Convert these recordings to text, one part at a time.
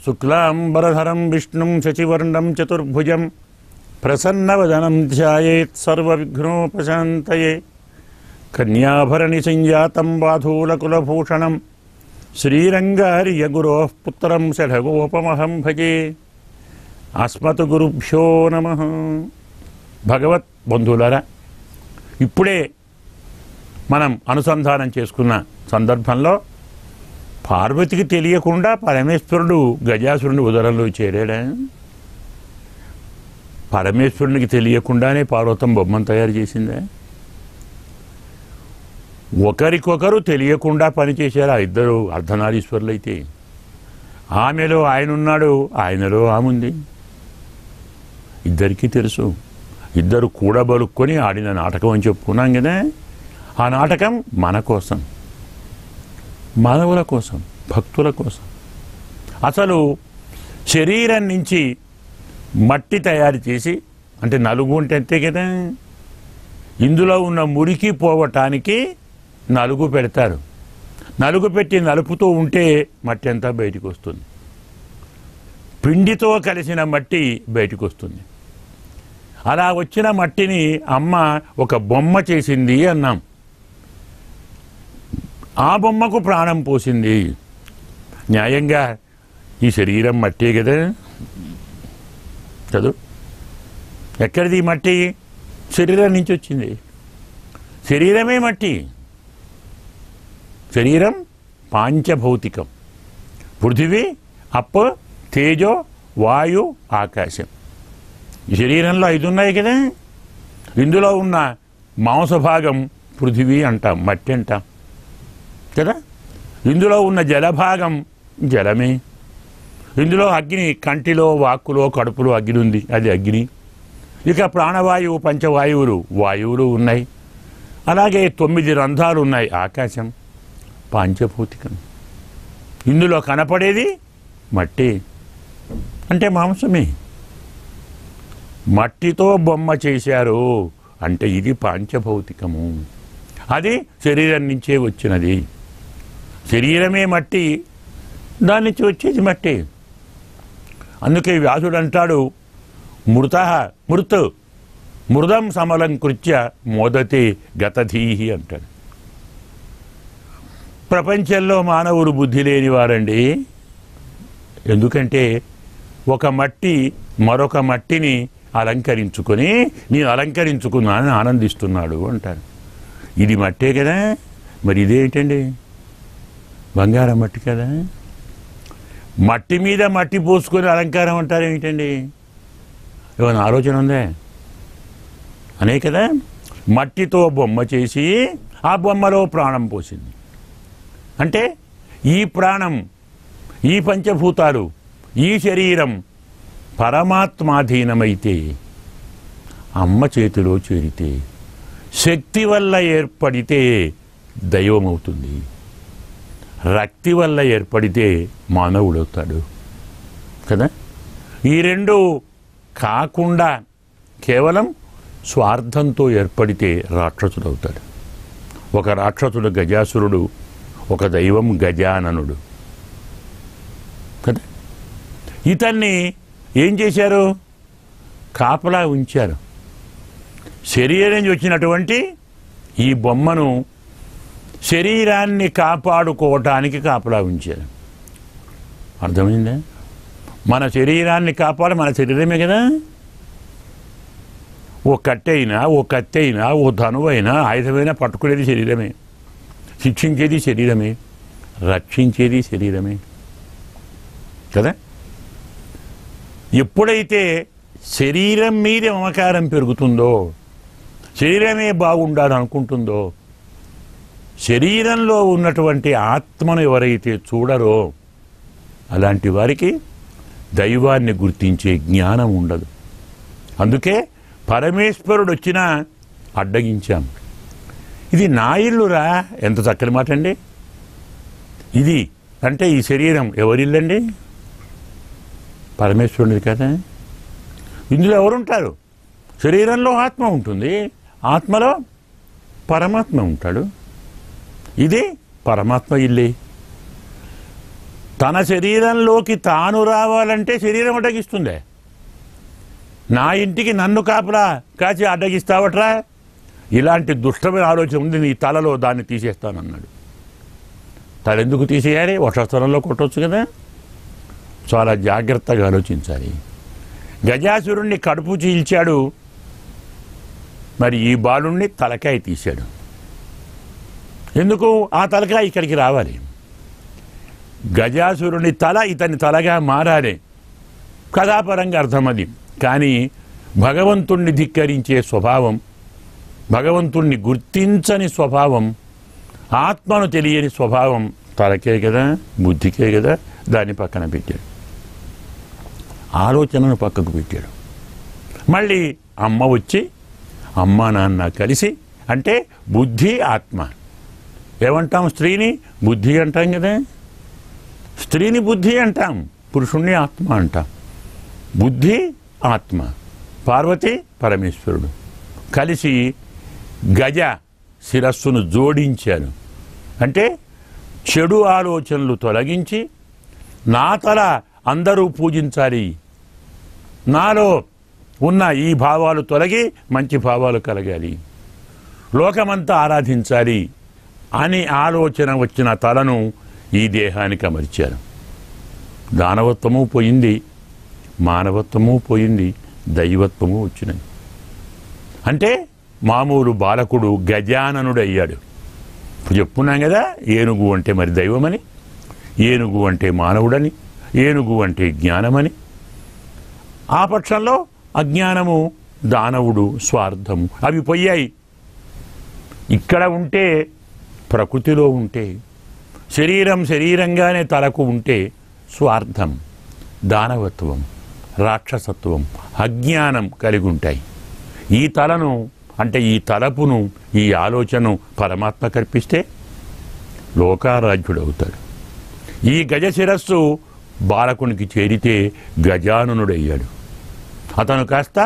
శుక్లాంబరధరం విష్ణుం శశివర్ణం చతుర్భుజం ప్రసన్నవదనం ధ్యాయేత్ సర్వవిఘ్నోపశాంతయే కన్యాభరణి సంజాతం బాధూలకులభూషణం శ్రీరంగార్యగురోః పుత్రం షఢగోపమహం భజే. అస్మత్ గురుభ్యో నమః. భగవత్ బంధువులారా, ఇప్పుడే మనం అనుసంధానం చేసుకున్న సందర్భంలో పార్వతికి తెలియకుండా పరమేశ్వరుడు గజాసురుని ఉదరంలో చేరాడా? పరమేశ్వరునికి తెలియకుండానే పార్వతం బొమ్మను తయారు చేసిందా? ఒకరికొకరు తెలియకుండా పనిచేశారు ఆ ఇద్దరు అర్ధనారీశ్వరులైతే. ఆమెలో ఆయన ఉన్నాడు, ఆయనలో ఆమె ఉంది. ఇద్దరికీ తెలుసు. ఇద్దరు కూడబలుక్కొని ఆడిన నాటకం అని చెప్పుకున్నాం కదా. ఆ నాటకం మన కోసం, మానవుల కోసం, భక్తుల కోసం. అసలు శరీరం నుంచి మట్టి తయారు చేసి, అంటే నలుగు ఉంటే అంతే కదా, ఇందులో ఉన్న మురికి పోవటానికి నలుగు పెడతారు. నలుగు పెట్టి నలుపుతూ ఉంటే మట్టి అంతా బయటికి వస్తుంది. పిండితో కలిసిన మట్టి బయటికి వస్తుంది. అలా వచ్చిన మట్టిని అమ్మ ఒక బొమ్మ చేసింది అన్నాం. ఆ బొమ్మకు ప్రాణం పోసింది. న్యాయంగా ఈ శరీరం మట్టే కదా చదువు. ఎక్కడిది మట్టి? శరీరం నుంచి వచ్చింది. శరీరమే మట్టి. శరీరం పాంచభౌతికం. పృథివీ, అప్పు, తేజో, వాయు, ఆకాశం. ఈ శరీరంలో 5 ఉన్నాయి కదా. ఇందులో ఉన్న మాంసభాగం పృథివీ అంటాం, మట్టి అంటాం కదా. ఇందులో ఉన్న జలభాగం జలమే. ఇందులో అగ్ని, కంటిలో, వాక్కులో, కడుపులో అగ్ని ఉంది, అది అగ్ని. ఇక ప్రాణవాయువు, పంచవాయువులు, వాయువులు ఉన్నాయి. అలాగే 9 రంధ్రాలు ఉన్నాయి, ఆకాశం. పాంచభౌతికం. ఇందులో కనపడేది మట్టి, అంటే మాంసమే. మట్టితో బొమ్మ చేశారు అంటే ఇది పాంచభౌతికము. అది శరీరం నుంచే వచ్చినది. శరీరమే మట్టి, దాని నుంచి వచ్చేది మట్టి. అందుకే వ్యాసుడు అంటాడు, మృదం సమలంకృత్య మోదతే గతధీహి అంటాడు. ప్రపంచంలో మానవులు బుద్ధి లేనివారండి. ఎందుకంటే ఒక మట్టి మరొక మట్టిని అలంకరించుకొని, నేను అలంకరించుకున్నానని ఆనందిస్తున్నాడు అంటారు. ఇది మట్టే కదా, మరి ఇదేంటండి? బంగారం మట్టి కదా. మట్టి మీద మట్టి పోసుకొని అలంకారం అంటారు ఏమిటండి? ఏమైనా ఆలోచన ఉందే? అనే కదా. మట్టితో బొమ్మ చేసి ఆ బొమ్మలో ప్రాణం పోసింది. అంటే ఈ ప్రాణం, ఈ పంచభూతాలు, ఈ శరీరం పరమాత్మాధీనమైతే, అమ్మ చేతిలో చేరితే, శక్తి వల్ల ఏర్పడితే దైవమవుతుంది. రక్తి వల్ల ఏర్పడితే మానవుడవుతాడు కదా. ఈ రెండు కాకుండా కేవలం స్వార్థంతో ఏర్పడితే రాక్షసుడవుతాడు. ఒక రాక్షసుడు గజాసురుడు, ఒక దైవం గజాననుడు కదా. ఇతన్ని ఏం చేశారు? కాపలా ఉంచారు. శరీరం నుంచి వచ్చినటువంటి ఈ బొమ్మను శరీరాన్ని కాపాడుకోవటానికి కాపలా ఉంచారు. అర్థమైందా? మన శరీరాన్ని మన శరీరమే కదా. ఓ కట్టెయినా, ఓ కత్తెయినా, ఓ ధనువైనా, ఆయుధమైనా పట్టుకునేది శరీరమే. శిక్షించేది శరీరమే, రక్షించేది శరీరమే కదా. ఎప్పుడైతే శరీరం మీద మమకారం పెరుగుతుందో, శరీరమే బాగుండాలనుకుంటుందో, శరీరంలో ఉన్నటువంటి ఆత్మను ఎవరైతే చూడరో అలాంటి వారికి దైవాన్ని గుర్తించే జ్ఞానం ఉండదు. అందుకే పరమేశ్వరుడు వచ్చినా అడ్డగించాం. ఇది నా ఇల్లురా, ఎంత చక్కని మాట అండి. ఇది అంటే ఈ శరీరం ఎవరిల్లండి? పరమేశ్వరుడిది కదా. ఇందులో ఎవరుంటారు? శరీరంలో ఆత్మ ఉంటుంది, ఆత్మలో పరమాత్మ ఉంటాడు. ఇది పరమాత్మ ఇల్లే. తన శరీరంలోకి తాను రావాలంటే శరీరం అడ్డగిస్తుందే. నా ఇంటికి నన్ను కాపురా కాచి అడ్డగిస్తావట్రా, ఇలాంటి దుష్టమైన ఆలోచన ఉంది నీ తలలో, దాన్ని తీసేస్తానన్నాడు. తల ఎందుకు తీసేయాలి? వక్షస్థలంలో కొట్టవచ్చు కదా. చాలా జాగ్రత్తగా ఆలోచించాలి. గజాసురుణ్ణి కడుపు చీల్చాడు, మరి ఈ బాలుణ్ణి తలకాయ తీశాడు. ఎందుకు? ఆ తలకాయ ఇక్కడికి రావాలి. గజాసురుని తల ఇతని తలగా మారాలి. కథాపరంగా అర్థం అది. కానీ భగవంతుణ్ణి ధిక్కరించే స్వభావం, భగవంతుణ్ణి గుర్తించని స్వభావం, ఆత్మను తెలియని స్వభావం తలకే కదా, బుద్ధికే కదా. దాన్ని పక్కన పెట్టాడు, ఆలోచనను పక్కకు పెట్టాడు. మళ్ళీ అమ్మ వచ్చి, అమ్మ నాన్న కలిసి, అంటే బుద్ధి ఆత్మ. ఏమంటాం? స్త్రీని బుద్ధి అంటాం కదా, స్త్రీని బుద్ధి అంటాం, పురుషుణ్ణి ఆత్మ అంటాం. బుద్ధి ఆత్మ, పార్వతి పరమేశ్వరుడు కలిసి గజ శిరస్సును జోడించారు. అంటే చెడు ఆలోచనలు తొలగించి, నా తల అందరూ పూజించాలి, నాలో ఉన్న ఈ భావాలు తొలగి మంచి భావాలు కలగాలి, లోకమంతా ఆరాధించాలి అని ఆలోచన వచ్చిన తలను ఈ దేహానికి అమర్చారు. దానవత్వము పోయింది, మానవత్వము పోయింది, దైవత్వము వచ్చినది. అంటే మామూలు బాలకుడు గజాననుడు అయ్యాడు. ఇప్పుడు చెప్పుకున్నాం కదా, ఏనుగు అంటే మరి దైవమని, ఏనుగు అంటే మానవుడని, ఏనుగు అంటే జ్ఞానమని. ఆ పక్షంలో అజ్ఞానము, దానవుడు, స్వార్థము అవి పోయాయి. ఇక్కడ ఉంటే, ప్రకృతిలో ఉంటే, శరీరం శరీరంగానే తలకు ఉంటే స్వార్థం, దానవత్వం, రాక్షసత్వం, అజ్ఞానం కలిగి ఉంటాయి. ఈ తలను, అంటే ఈ తలపును, ఈ ఆలోచనను పరమాత్మ కల్పిస్తే లోకారాజ్యుడవుతాడు. ఈ గజ శిరస్సు బాలకునికి చేరితే గజాననుడయ్యాడు. అతను కాస్త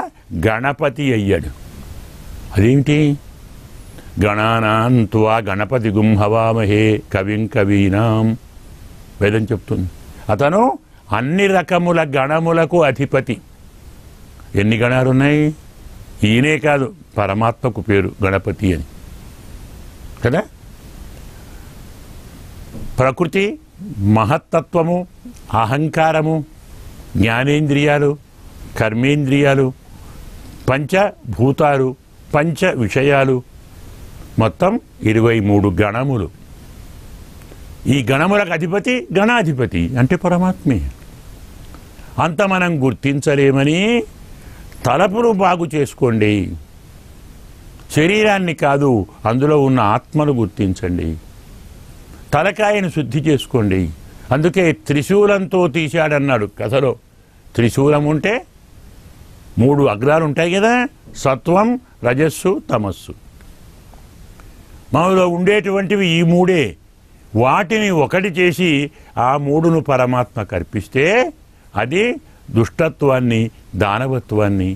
గణపతి అయ్యాడు. అదేమిటి? గణానాం త్వా గణపతి గుంహవామహే కవిం కవీనాం, వేదం చెప్తుంది. అతను అన్ని రకముల గణములకు అధిపతి. ఎన్ని గణాలున్నాయి? ఈయనే కాదు, పరమాత్మకు పేరు గణపతి అని కదా. ప్రకృతి, మహత్తత్వము, అహంకారము, జ్ఞానేంద్రియాలు, కర్మేంద్రియాలు, పంచభూతాలు, పంచ విషయాలు, మొత్తం 23 గణములు. ఈ గణములకు అధిపతి గణాధిపతి అంటే పరమాత్మే. అంత మనం గుర్తించలేమని తలపును బాగు చేసుకోండి. శరీరాన్ని కాదు, అందులో ఉన్న ఆత్మను గుర్తించండి. తలకాయను శుద్ధి చేసుకోండి. అందుకే త్రిశూలంతో తీశాడన్నాడు కథలో. త్రిశూలం ఉంటే 3 అగ్రాలు ఉంటాయి కదా, సత్వం, రజస్సు, తమస్సు. మనలో ఉండేటువంటివి ఈ 3. వాటిని ఒకటి చేసి ఆ 3ను పరమాత్మ కల్పిస్తే అది దుష్టత్వాన్ని, దానవత్వాన్ని,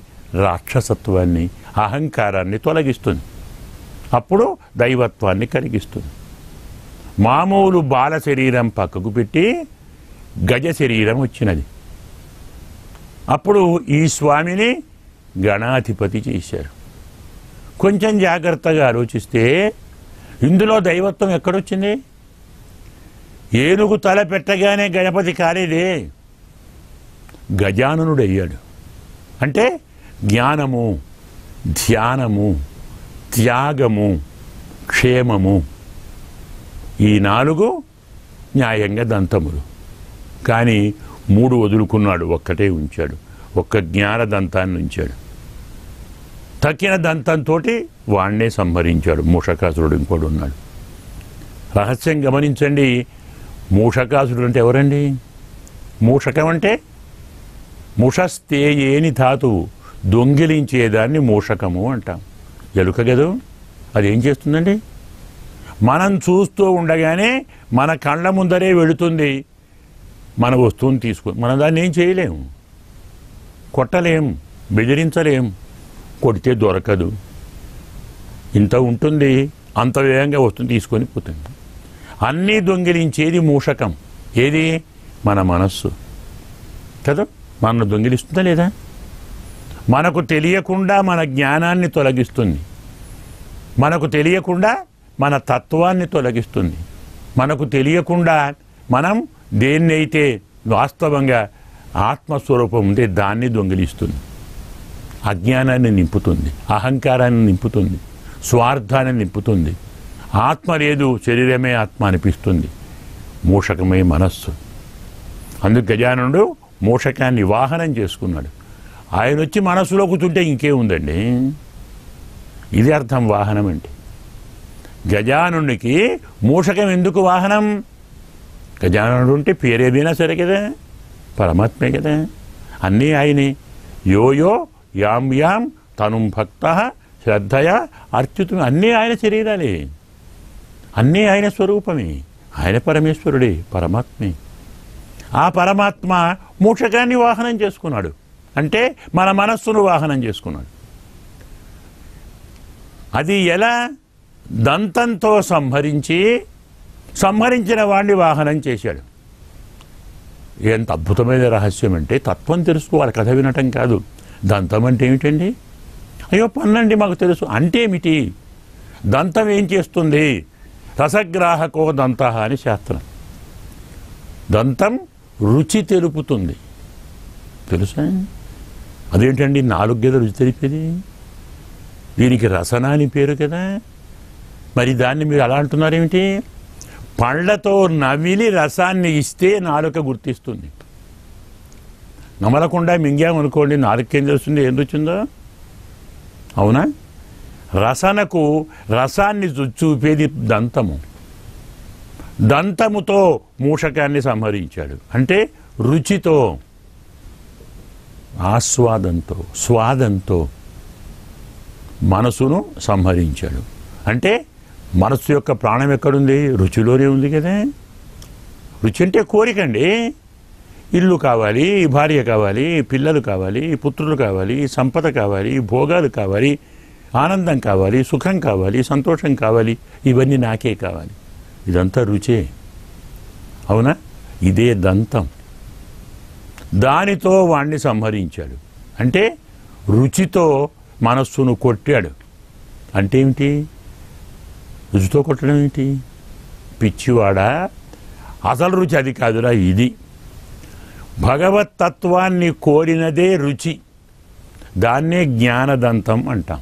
రాక్షసత్వాన్ని, అహంకారాన్ని తొలగిస్తుంది. అప్పుడు దైవత్వాన్ని కలిగిస్తుంది. మామూలు బాల శరీరం పక్కకు పెట్టి గజ శరీరం వచ్చినది. అప్పుడు ఈ స్వామిని గణాధిపతి చేశారు. కొంచెం జాగ్రత్తగా ఆలోచిస్తే ఇందులో దైవత్వం ఎక్కడొచ్చింది? ఏనుగు తల పెట్టగానే గణపతి కాలేదే, గజాననుడయ్యాడు. అంటే జ్ఞానము, ధ్యానము, త్యాగము, క్షేమము, ఈ 4 న్యాయంగా దంతములు. కానీ 3 వదులుకున్నాడు, ఒక్కటే ఉంచాడు. ఒక్క జ్ఞాన దంతాన్ని ఉంచాడు. తక్కిన దంతంతో వాణ్ణే సంహరించాడు. మూషకాసురుడు ఇంకోడు ఉన్నాడు. రహస్యం గమనించండి. మూషకాసురుడు అంటే ఎవరండి? మూషకం అంటే ముషస్తేయేని ధాతువు, దొంగిలించేదాన్ని మూషకము అంటాం. ఎలుక గదు అదేం చేస్తుందండి? మనం చూస్తూ ఉండగానే మన కళ్ళ ముందరే వెళుతుంది, మన వస్తువుని తీసుకుని. మనం దాన్ని ఏం చేయలేము, కొట్టలేం, బెదిరించలేం, కొడితే దొరకదు. ఇంత ఉంటుంది, అంత వేగంగా వస్తుంది, తీసుకొని పోతుంది. అన్నీ దొంగిలించేది మూషకం. ఏది? మన మనస్సు కదా, మనల్ని దొంగిలిస్తుందా లేదా? మనకు తెలియకుండా మన జ్ఞానాన్ని తొలగిస్తుంది, మనకు తెలియకుండా మన తత్వాన్ని తొలగిస్తుంది, మనకు తెలియకుండా మనం దేన్నైతే వాస్తవంగా ఆత్మస్వరూపం ఉంటే దాన్ని దొంగిలిస్తుంది. అజ్ఞానాన్ని నింపుతుంది, అహంకారాన్ని నింపుతుంది, స్వార్థాన్ని నింపుతుంది. ఆత్మ లేదు, శరీరమే ఆత్మ అనిపిస్తుంది. మూషకమే మనస్సు. అందుకు గజాననుడు మూషకాన్ని వాహనం చేసుకున్నాడు. ఆయన వచ్చి మనస్సులో కూర్చుంటే ఇంకేముందండి? ఇది అర్థం వాహనం అంటే. గజానుడికి మూషకం ఎందుకు వాహనం? గజాననుడు ఉంటే పేరేదైనా సరే కదా, పరమాత్మే కదా, అన్నీ ఆయనే. యోయో యాం యాం తనుం భక్త శ్రద్ధయా అర్చుతు, అన్నీ ఆయన శరీరాలే, అన్నీ ఆయన స్వరూపమే. ఆయన పరమేశ్వరుడే, పరమాత్మే. ఆ పరమాత్మ మూషకాన్ని వాహనం చేసుకున్నాడు, అంటే మన మనస్సును వాహనం చేసుకున్నాడు. అది ఎలా? దంతంతో సంహరించిన వాడిని వాహనం చేశాడు. ఎంత అద్భుతమైన రహస్యం అంటే, తత్వం తెలుసుకోవాలి, కథ వినటం కాదు. దంతం అంటే ఏమిటండి? అయ్యో పన్నండి మాకు తెలుసు అంటే ఏమిటి? దంతం ఏం చేస్తుంది? రసగ్రాహకో దంత అని శాస్త్రం. దంతం రుచి తెలుపుతుంది, తెలుసా? అదేంటండి 4 గెల రుచి తెలిపేది? దీనికి రసన అని పేరు కదా. మరి దాన్ని మీరు అలా అంటున్నారేమిటి? పళ్ళతో నమిలి రసాన్ని ఇస్తే నాలుక గుర్తిస్తుంది. నమలకుండా మింగామనుకోండి, నాలుకేం తెలుస్తుంది ఏం రుచిందో? అవునా? రసనకు రసాన్ని చూపేది దంతము. దంతముతో మూషకాన్ని సంహరించాడు, అంటే రుచితో, ఆస్వాదంతో, స్వాదంతో మనసును సంహరించాడు. అంటే మనస్సు యొక్క ప్రాణం ఎక్కడుంది? రుచిలోనే ఉంది కదా. రుచి అంటే కోరికండి. ఇల్లు కావాలి, భార్య కావాలి, పిల్లలు కావాలి, పుత్రులు కావాలి, సంపద కావాలి, భోగాలు కావాలి, ఆనందం కావాలి, సుఖం కావాలి, సంతోషం కావాలి, ఇవన్నీ నాకే కావాలి. ఇదంతా రుచే, అవునా? ఇదే దంతం. దానితో వాణ్ణి సంహరించాడు, అంటే రుచితో మనస్సును కొట్టాడు. అంటే ఏమిటి? రుచితో కొట్టడం ఏంటి? పిచ్చివాడా, అసలు రుచి అది కాదురా, ఇది. భగవత్తత్వాన్ని కోరినదే రుచి, దాన్నే జ్ఞానదంతం అంటాం.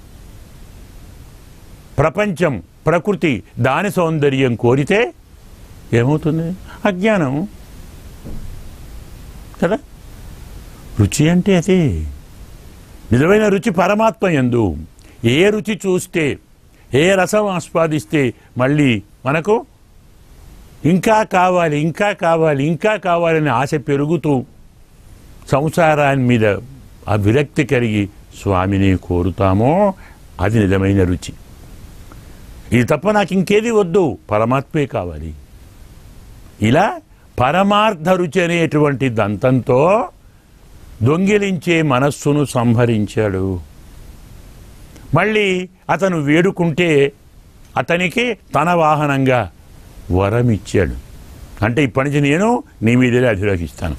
ప్రపంచం, ప్రకృతి, దాని సౌందర్యం కోరితే ఏమవుతుంది? అజ్ఞానం కదా. రుచి అంటే అదే. నిజమైన రుచి పరమాత్మ యందు. ఏ రుచి చూస్తే, ఏ రసం ఆస్వాదిస్తే మళ్ళీ మనకు ఇంకా కావాలి, ఇంకా కావాలి, ఇంకా కావాలని ఆశ పెరుగుతూ సంసారాన్ని మీద ఆ విరక్తి కలిగి స్వామిని కోరుతామో అది నిజమైన రుచి. ఇది తప్ప నాకు ఇంకేది వద్దు, పరమాత్మే కావాలి. ఇలా పరమార్థ రుచి అనేటువంటి దంతంతో దొంగిలించే మనస్సును సంహరించాడు. మళ్ళీ అతను వేడుకుంటే అతనికి తన వాహనంగా వరం ఇచ్చాడు. అంటే ఇప్పటి నుంచి నేను నీ మీదే అధిరోహిస్తాను,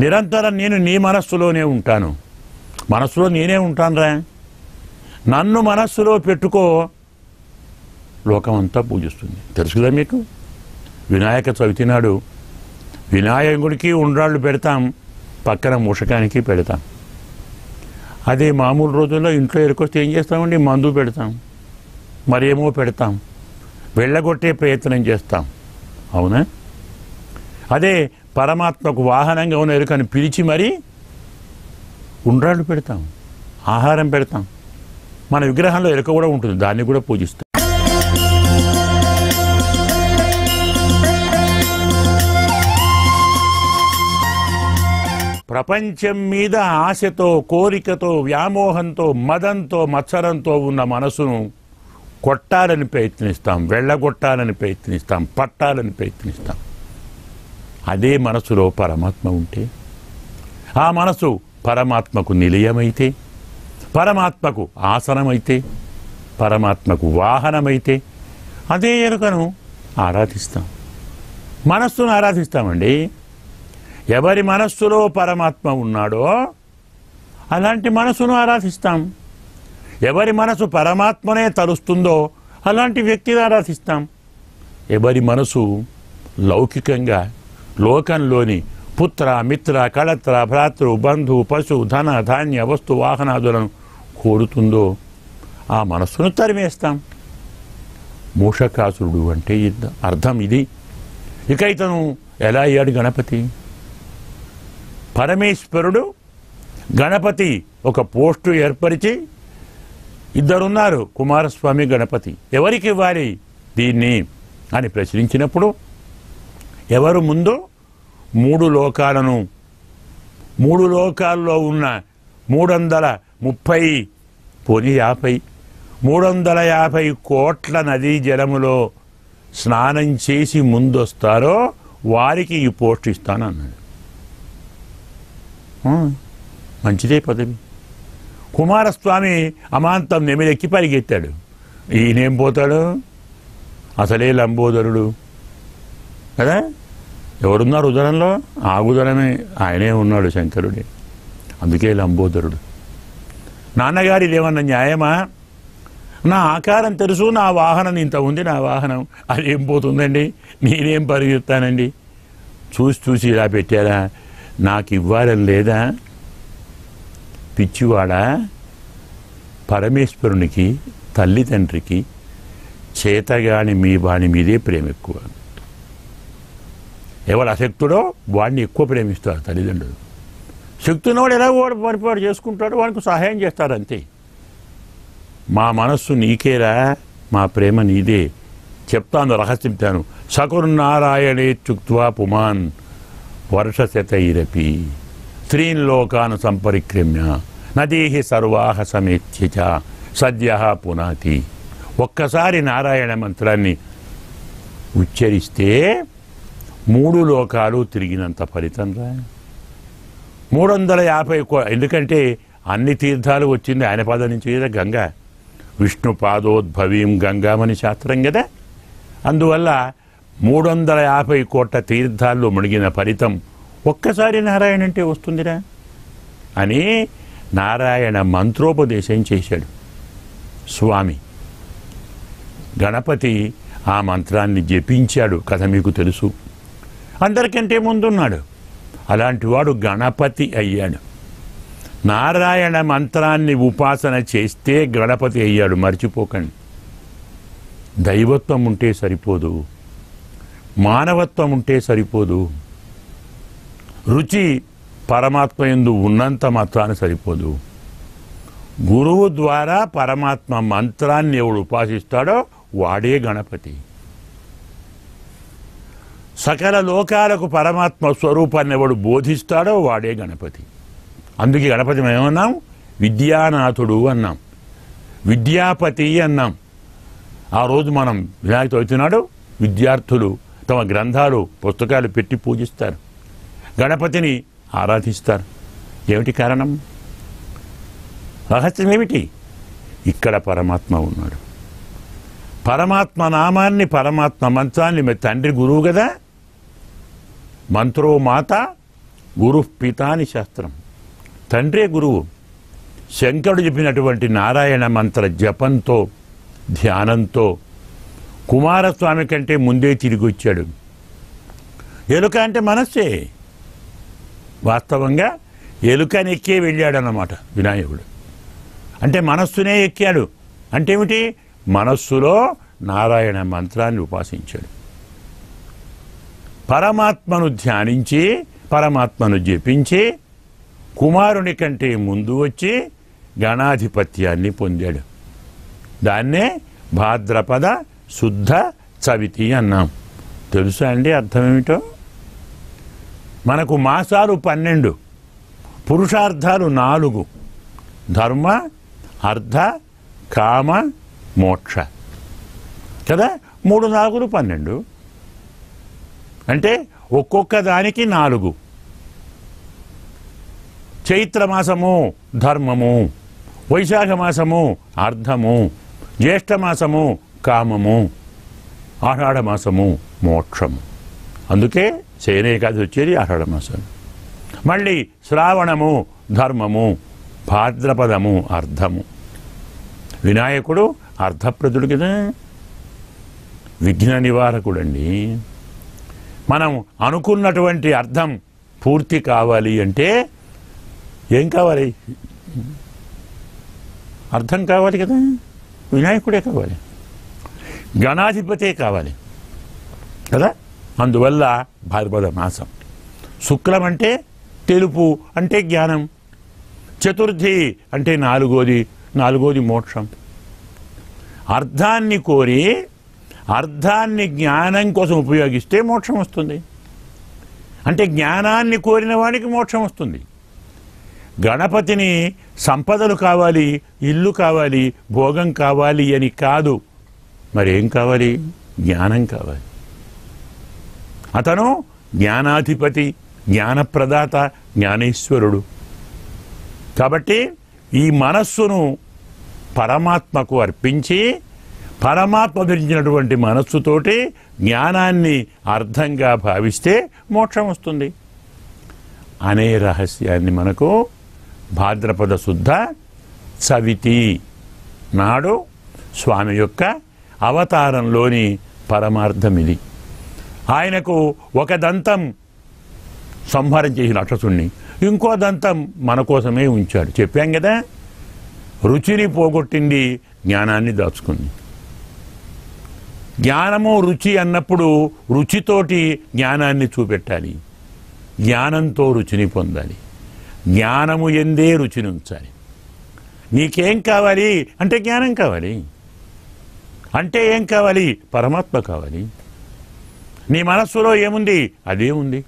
నిరంతరం నేను నీ మనస్సులోనే ఉంటాను. మనస్సులో నేనే ఉంటానురా, నన్ను మనస్సులో పెట్టుకో, లోకం అంతా పూజిస్తుంది. తెలుసు కదా మీకు? వినాయక చవితి నాడు వినాయకుడికి ఉండ్రాళ్ళు పెడతాం, పక్కన మూషకానికి పెడతాం. అదే మామూలు రోజుల్లో ఇంట్లో ఎరుకొస్తే ఏం చేస్తామండి? మందు పెడతాం, మరేమో పెడతాం, వెళ్ళగొట్టే ప్రయత్నం చేస్తాం, అవునా? అదే పరమాత్మకు వాహనంగా ఉన్న ఎరుకని పిలిచి మరీ ఉండ్రాళ్ళు పెడతాం, ఆహారం పెడతాం. మన విగ్రహంలో ఎరుక కూడా ఉంటుంది, దాన్ని కూడా పూజిస్తాం. ప్రపంచం మీద ఆశతో, కోరికతో, వ్యామోహంతో, మదంతో, మత్సరంతో ఉన్న మనసును కొట్టాలని ప్రయత్నిస్తాం, వెళ్ళగొట్టాలని ప్రయత్నిస్తాం, పట్టాలని ప్రయత్నిస్తాం. అదే మనసులో పరమాత్మ ఉంటే, ఆ మనసు పరమాత్మకు నిలయమైతే, పరమాత్మకు ఆసనమైతే, పరమాత్మకు వాహనమైతే అదే ఎరుకను ఆరాధిస్తాం, మనస్సును ఆరాధిస్తామండి. ఎవరి మనస్సులో పరమాత్మ ఉన్నాడో అలాంటి మనసును ఆరాధిస్తాం. ఎవరి మనసు పరమాత్మనే తలుస్తుందో అలాంటి వ్యక్తిని ఆరాధిస్తాం. ఎవరి మనసు లౌకికంగా లోకంలోని పుత్ర మిత్ర కళత్ర భ్రాతృ బంధు పశు ధన ధాన్య వస్తు వాహనాదులను కోరుతుందో ఆ మనస్సును తరిమేస్తాం. మూషకాసురుడు అంటే అర్థం ఇది. ఇక ఇతను ఎలా అయ్యాడు? గణపతి. పరమేశ్వరుడు గణపతి ఒక పోస్టు ఏర్పరిచి ఇద్దరున్నారు, కుమారస్వామి గణపతి. ఎవరికి ఇవ్వాలి దీన్ని అని ప్రశ్నించినప్పుడు ఎవరు ముందు 3 లోకాలను 3 లోకాల్లో ఉన్న 330 పోనీ 50 350 కోట్ల నదీ జలములో స్నానం చేసి ముందొస్తారో వారికి ఈ పోస్ట్ ఇస్తానన్నాడు. మంచిదే పదవి. కుమారస్వామి అమాంతం నెమిరెక్కి పరిగెత్తాడు. ఈయనేం పోతాడు? అసలే లంబోదరుడు కదా. ఎవరున్నారు ఉదరంలో? ఆ ఉదరమే ఆయనే ఉన్నాడు, శంకరుడే. అందుకే లంబోదరుడు. నాన్నగారిది ఏమన్నా న్యాయమా? నా ఆకారం తెలుసు, నా వాహనం ఇంత ఉంది, నా వాహనం అదేం పోతుందండి, నేనేం పరిగెత్తానండి. చూసి ఇలా పెట్టారా? నాకు ఇవ్వాలని లేదా? పిచ్చివాడా? పరమేశ్వరునికి తల్లిదండ్రికి చేతగాని మీ వాని మీదే ప్రేమ ఎక్కువ. ఎవరు అశక్తుడో వాడిని ఎక్కువ ప్రేమిస్తారు తల్లిదండ్రులు. శక్తున్నవాడు ఎలా పరిపాటు చేసుకుంటాడో వానికి సహాయం చేస్తారు అంతే. మా మనస్సు నీకేరా, మా ప్రేమ నీదే. చెప్తాను, రహస్యం చెప్తాను. సకుర్నారాయణే చుక్త్వా పుమాన్ వర్షశతైరపి స్త్రీన్ లోకాను సంపరిక్రమ్య నదీహి సర్వాహ సమేత్యచ సద్య పునాతి. ఒక్కసారి నారాయణ మంత్రాన్ని ఉచ్చరిస్తే 3 లోకాలు తిరిగినంత ఫలితం రా. 350 ఎందుకంటే అన్ని తీర్థాలు వచ్చింది ఆయన పాదం నుంచి కదా. గంగా విష్ణు పాదోద్భవీం గంగామని శాస్త్రం కదా. అందువల్ల 350 కోట్ల తీర్థాల్లో మునిగిన ఫలితం ఒక్కసారి నారాయణ అంటే వస్తుందిరా అని నారాయణ మంత్రోపదేశం చేశాడు స్వామి. గణపతి ఆ మంత్రాన్ని జపించాడు, కథ మీకు తెలుసు. అందరికంటే ముందున్నాడు. అలాంటి వాడు గణపతి అయ్యాడు. నారాయణ మంత్రాన్ని ఉపాసన చేస్తే గణపతి అయ్యాడు, మర్చిపోకండి. దైవత్వం ఉంటే సరిపోదు, మానవత్వం ఉంటే సరిపోదు, రుచి పరమాత్మ యందు ఉన్నంత మాత్రాన సరిపోదు. గురువు ద్వారా పరమాత్మ మంత్రాన్ని ఎవడు ఉపాసిస్తాడో వాడే గణపతి. సకల లోకాలకు పరమాత్మ స్వరూపాన్ని ఎవడు బోధిస్తాడో వాడే గణపతి. అందుకే గణపతి మనం ఏమన్నాం? విద్యానాథుడు అన్నాం, విద్యాపతి అన్నాం. ఆ రోజు మనం వినాయక చవితి నాడు విద్యార్థులు తమ గ్రంథాలు పుస్తకాలు పెట్టి పూజిస్తారు, గణపతిని ఆరాధిస్తారు. ఏమిటి కారణం? రహస్యం ఏమిటి? ఇక్కడ పరమాత్మ ఉన్నాడు. పరమాత్మ నామాన్ని, పరమాత్మ మంత్రాన్ని తండ్రి గురువు కదా. మంత్రో మాత గురు పిత అని శాస్త్రం. తండ్రే గురువు. శంకరుడు చెప్పినటువంటి నారాయణ మంత్ర జపంతో ధ్యానంతో కుమారస్వామి కంటే ముందే తిరిగి వచ్చాడు. ఎలుక అంటే మనస్సే. వాస్తవంగా ఎలుకని ఎక్కే వెళ్ళాడన్నమాట వినాయకుడు. అంటే మనస్సునే ఎక్కాడు. అంటే ఏమిటి? మనస్సులో నారాయణ మంత్రాన్ని ఉపాసించాడు. పరమాత్మను ధ్యానించి పరమాత్మను జపించి కుమారుని కంటే ముందు వచ్చి గణాధిపత్యాన్ని పొందాడు. దాన్నే భాద్రపద శుద్ధ చవితి అన్నాం. తెలుసా అండి అర్థమేమిటో? మనకు మాసాలు 12, పురుషార్థాలు 4. ధర్మ, అర్థ, కామ, మోక్ష కదా. 3, 4, 12 అంటే ఒక్కొక్క దానికి 4. చైత్రమాసము ధర్మము, వైశాఖ మాసము అర్థము, జ్యేష్ఠమాసము కామము, ఆషాఢ మాసము మోక్షము. అందుకే శయన ఏకాదశి వచ్చేది ఆషాఢ మాసం. మళ్ళీ శ్రావణము ధర్మము, భాద్రపదము అర్థము. వినాయకుడు అర్థప్రదుడు కదా, విఘ్న నివారకుడండి. మనం అనుకున్నటువంటి అర్థం పూర్తి కావాలి అంటే ఏం కావాలి? అర్థం కావాలి కదా, వినాయకుడే కావాలి, గణాధిపతే కావాలి కదా. అందువల్ల భాద్రపద మాసం. శుక్లం అంటే తెలుపు అంటే జ్ఞానం, చతుర్థి అంటే నాలుగోది మోక్షం. అర్థాన్ని కోరి అర్థాన్ని జ్ఞానం కోసం ఉపయోగిస్తే మోక్షం వస్తుంది. అంటే జ్ఞానాన్ని కోరిన వాడికి మోక్షం వస్తుంది. గణపతిని సంపదలు కావాలి, ఇల్లు కావాలి, భోగం కావాలి అని కాదు, మరేం కావాలి? జ్ఞానం కావాలి. అతను జ్ఞానాధిపతి, జ్ఞానప్రదాత, జ్ఞానేశ్వరుడు. కాబట్టి ఈ మనస్సును పరమాత్మకు అర్పించి పరమాత్మ ధరించినటువంటి మనస్సుతోటి జ్ఞానాన్ని అర్థంగా భావిస్తే మోక్షం వస్తుంది అనే రహస్యాన్ని మనకు భాద్రపద శుద్ధ చవితి నాడు స్వామి యొక్క అవతారంలోని పరమార్థం ఇది. ఆయనకు ఒక దంతం సంహారం చేసిన రాక్షసుణ్ణి, ఇంకో దంతం మన కోసమే ఉంచాడు. చెప్పాం కదా, రుచిని పోగొట్టింది, జ్ఞానాన్ని దాచుకుంది. జ్ఞానము రుచి అన్నప్పుడు రుచితోటి జ్ఞానాన్ని చూపెట్టాలి, జ్ఞానంతో రుచిని పొందాలి, జ్ఞానము ఎందే రుచిని ఉంచాలి. నీకేం కావాలి అంటే జ్ఞానం కావాలి. అంటే ఏం కావాలి? పరమాత్మ కావాలి. నీ మనస్సులో ఏముంది? అదే ఉంది.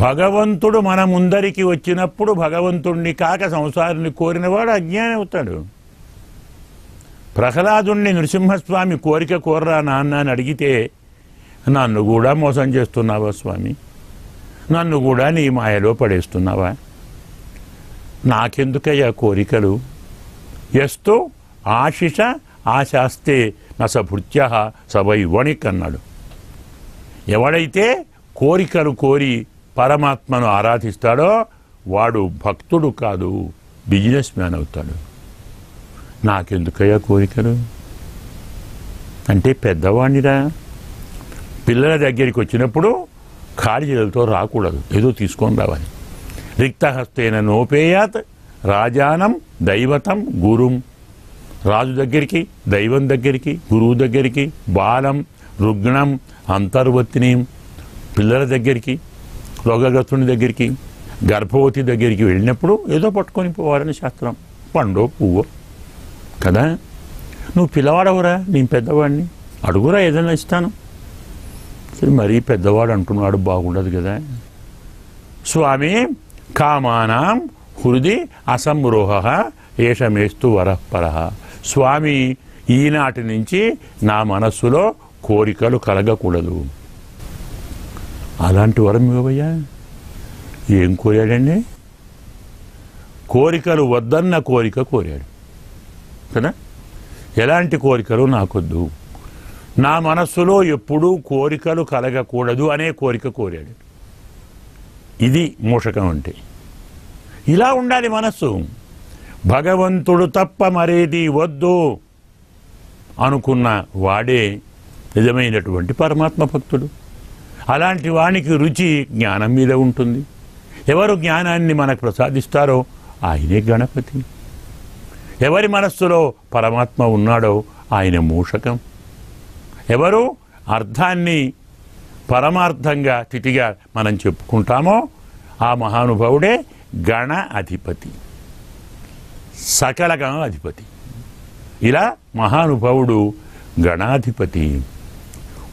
భగవంతుడు మన ముందరికి వచ్చినప్పుడు భగవంతుణ్ణి కాక సంసారాన్ని కోరినవాడు అజ్ఞాని అవుతాడు. ప్రహ్లాదుణ్ణి నృసింహస్వామి కోరిక కోర్రా నాన్న అని అడిగితే, నన్ను కూడా మోసం చేస్తున్నావా స్వామి, నన్ను కూడా నీ మాయలో పడేస్తున్నావా, నాకెందుకయ్యా కోరికలు, ఎస్తు ఆశిష ఆశాస్తే నసభృత్య సవై వణిక్ అన్నాడు. ఎవడైతే కోరికలు కోరి పరమాత్మను ఆరాధిస్తాడో వాడు భక్తుడు కాదు, బిజినెస్ మ్యాన్ అవుతాడు. నాకెందుకయ్యా కోరికలు అంటే పెద్దవాణ్ణిరా. పిల్లల దగ్గరికి వచ్చినప్పుడు ఖాళీ చేతులతో రాకూడదు, ఏదో తీసుకొని రావాలి. రిక్తహస్తేన నోపేయాత్ రాజానం దైవతం గురుం. రాజు దగ్గరికి, దైవం దగ్గరికి, గురువు దగ్గరికి, బాలం రుగ్ణం అంతర్వర్తిని, పిల్లల దగ్గరికి, రోగగ్రస్తుని దగ్గరికి, గర్భవతి దగ్గరికి వెళ్ళినప్పుడు ఏదో పట్టుకొని పోవాలని శాస్త్రం. పండో పువ్వో కదా. నువ్వు పిల్లవాడవురా, నేను పెద్దవాడిని, అడుగురా ఏదైనా ఇస్తాను. సరే, మరీ పెద్దవాడు అంటున్నాడు, బాగుండదు కదా. స్వామి కామానాం హృది అసంరోహ ఏషమేస్తు వరఃపర. స్వామి ఈనాటి నుంచి నా మనస్సులో కోరికలు కలగకూడదు. అలాంటి వరం ఇవ్వయ్యా. ఏం కోరాడండి? కోరికలు వద్దన్న కోరిక కోరాడు కదా. ఎలాంటి కోరికలు నాకొద్దు, నా మనస్సులో ఎప్పుడూ కోరికలు కలగకూడదు అనే కోరిక కోరాడు. ఇది మూషకం అంటే. ఇలా ఉండాలి మనస్సు. భగవంతుడు తప్ప మరేది వద్దు అనుకున్న వాడే నిజమైనటువంటి పరమాత్మ భక్తుడు. అలాంటి వానికి రుచి జ్ఞానం మీద ఉంటుంది. ఎవరు జ్ఞానాన్ని మనకు ప్రసాదిస్తారో ఆయనే గణపతి. ఎవరి మనస్సులో పరమాత్మ ఉన్నాడో ఆయన మూషకం. ఎవరు అర్థాన్ని పరమార్థంగా తిథిగా మనం చెప్పుకుంటామో ఆ మహానుభావుడే గణ అధిపతి, సకల గణ అధిపతి. ఇలా మహానుభావుడు గణాధిపతి,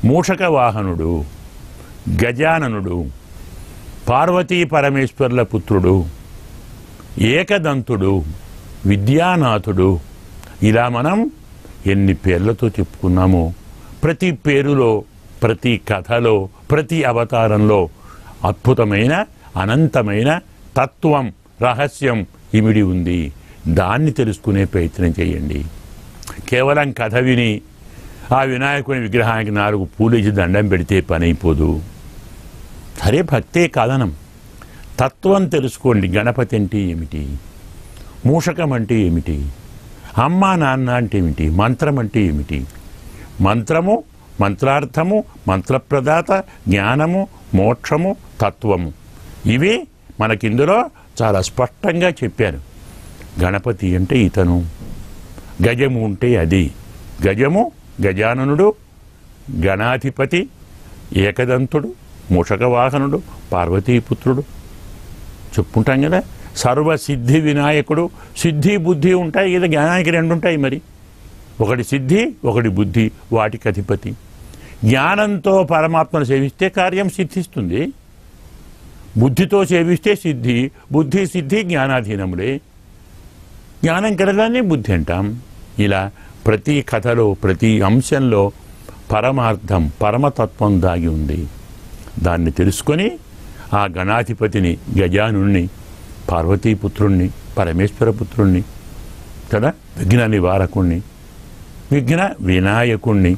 మూషక వాహనుడు, గజాననుడు, పార్వతీ పరమేశ్వర్ల పుత్రుడు, ఏకదంతుడు, విద్యానాథుడు. ఇలా మనం ఎన్ని పేర్లతో చెప్పుకున్నామో ప్రతి పేరులో, ప్రతి కథలో, ప్రతి అవతారంలో అద్భుతమైన అనంతమైన తత్వం, రహస్యం ఇమిడి ఉంది. దాన్ని తెలుసుకునే ప్రయత్నం చేయండి. కేవలం కథ విని ఆ వినాయకుని విగ్రహానికి 4 పూలేసి దండం పెడితే పని అయిపోదు. సరే, భక్తే కాదనం, తత్వం తెలుసుకోండి. గణపతి అంటే ఏమిటి, మూషకం అంటే ఏమిటి, అమ్మ నాన్న అంటే ఏమిటి, మంత్రం అంటే ఏమిటి. మంత్రము, మంత్రార్థము, మంత్రప్రదాత, జ్ఞానము, మోక్షము, తత్వము, ఇవి మనకిందులో చాలా స్పష్టంగా చెప్పారు. గణపతి అంటే ఇతను, గజము ఉంటే అది. గజము గజాననుడు, గణాధిపతి, ఏకదంతుడు, మూషకవాహనుడు, పార్వతీపుత్రుడు చెప్పుకుంటాం కదా. సర్వసిద్ధి వినాయకుడు. సిద్ధి బుద్ధి ఉంటాయి కదా, జ్ఞానానికి రెండు ఉంటాయి మరి. ఒకటి సిద్ధి, ఒకటి బుద్ధి, వాటికి అధిపతి. జ్ఞానంతో పరమాత్మను సేవిస్తే కార్యం సిద్ధిస్తుంది, బుద్ధితో సేవిస్తే సిద్ధి. బుద్ధి సిద్ధి జ్ఞానాధీనములే. జ్ఞానం కలగానే బుద్ధి అంటాం. ఇలా ప్రతి కథలో ప్రతి అంశంలో పరమార్థం, పరమతత్వం దాగి ఉంది. దాన్ని తెలుసుకొని ఆ గణాధిపతిని, గజానుణ్ణి, పార్వతీపుత్రుణ్ణి, పరమేశ్వరపుత్రుణ్ణి కదా, విఘ్న నివారకుణ్ణి, విఘ్న వినాయకుణ్ణి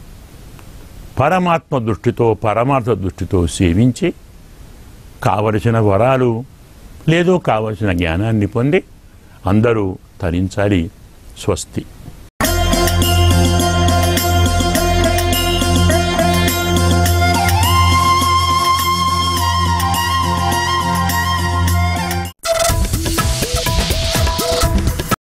పరమాత్మ దృష్టితో, పరమార్థ దృష్టితో సేవించి కావలసిన వరాలు లేదో కావలసిన జ్ఞానాన్ని పొంది అందరూ తరించాలి. స్వస్తి.